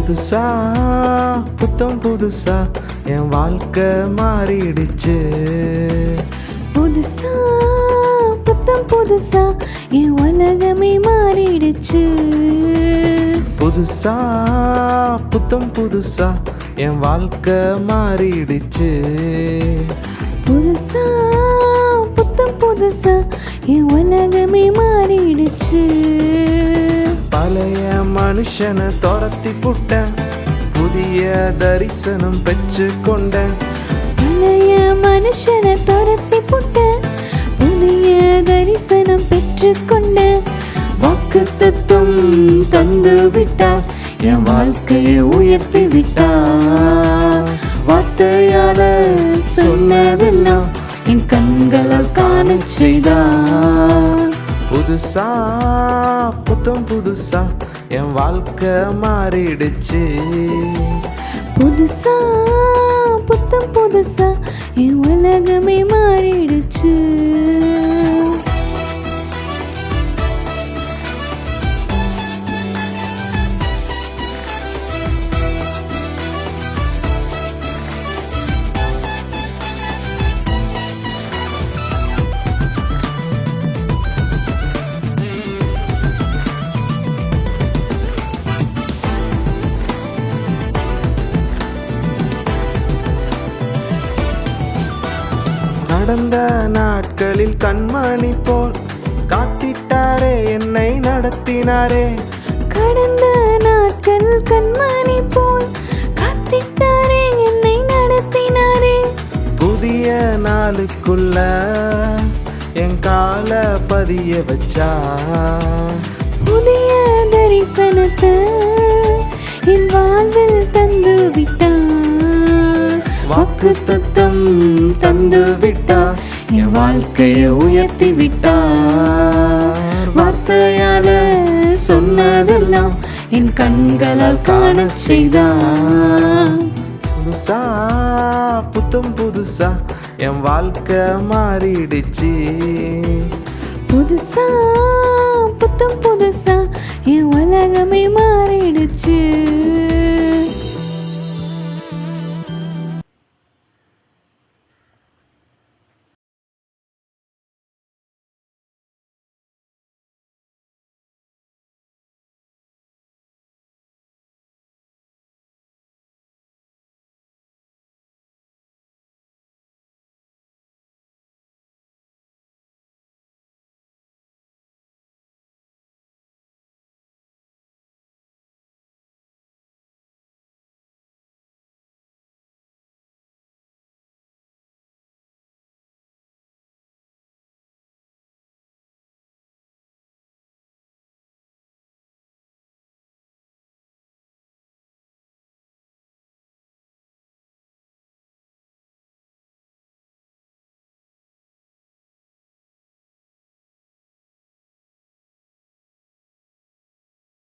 புதுசா புத்தம் புதுசா என் வாழ்க்கை மாறிடுச்சு. புதுசா புத்தம் புதுசா என் உலகமே மாறிடுச்சு. புதுசா புத்தம் புதுசா என் வாழ்க்கை மாறிடுச்சு. புதுசா புத்தம் புதுசா என் உலகமே மாறிடுச்சு. பழைய மனுஷனை துரத்தி புட்டேன், புதிய தரிசனம் பெற்று கொண்டேன். பழைய மனுஷனை துரத்தி புட்ட புதிய தரிசனம் பெற்றுக்கொண்ட வாக்குத்தத்தம் தந்து விட்டார், என் வாழ்க்கையை உயர்த்தி விட்டார். வார்த்தையால சொன்னதெல்லாம் என் கண்களால் காணச் செய்தார். புதுசா புத்தம் புதுசா என் வாழ்க்கை மாறிடுச்சு. புதுசா புத்தம் புதுசா என் உலகமே மாறிடுச்சு. கடந்த நாட்களில் கண்மணி போல் காத்திட்டாரே, என்னை நடத்தினாரே. கடந்த நாட்கள் கண்மணி போல் காத்திட்டாரே, என்னை நடத்தினாரே. புதிய நாளுக்குள்ள என் கால பதிய வச்சா, புதிய தரிசனத்தை என் வாழ்வில் தந்து விட்டார். வாக்குத்தத்தம் தந்து விட்டார், என் வாழ்க்கையை உயர்த்தி விட்டார். வார்த்தையால சொன்னதெல்லாம் என் கண்களால் காணச் செய்தார். புதுசா புத்தம் புதுசா என் வாழ்க்கை மாறிடுச்சு. புதுசா புத்தம் புதுசா என் உலகமே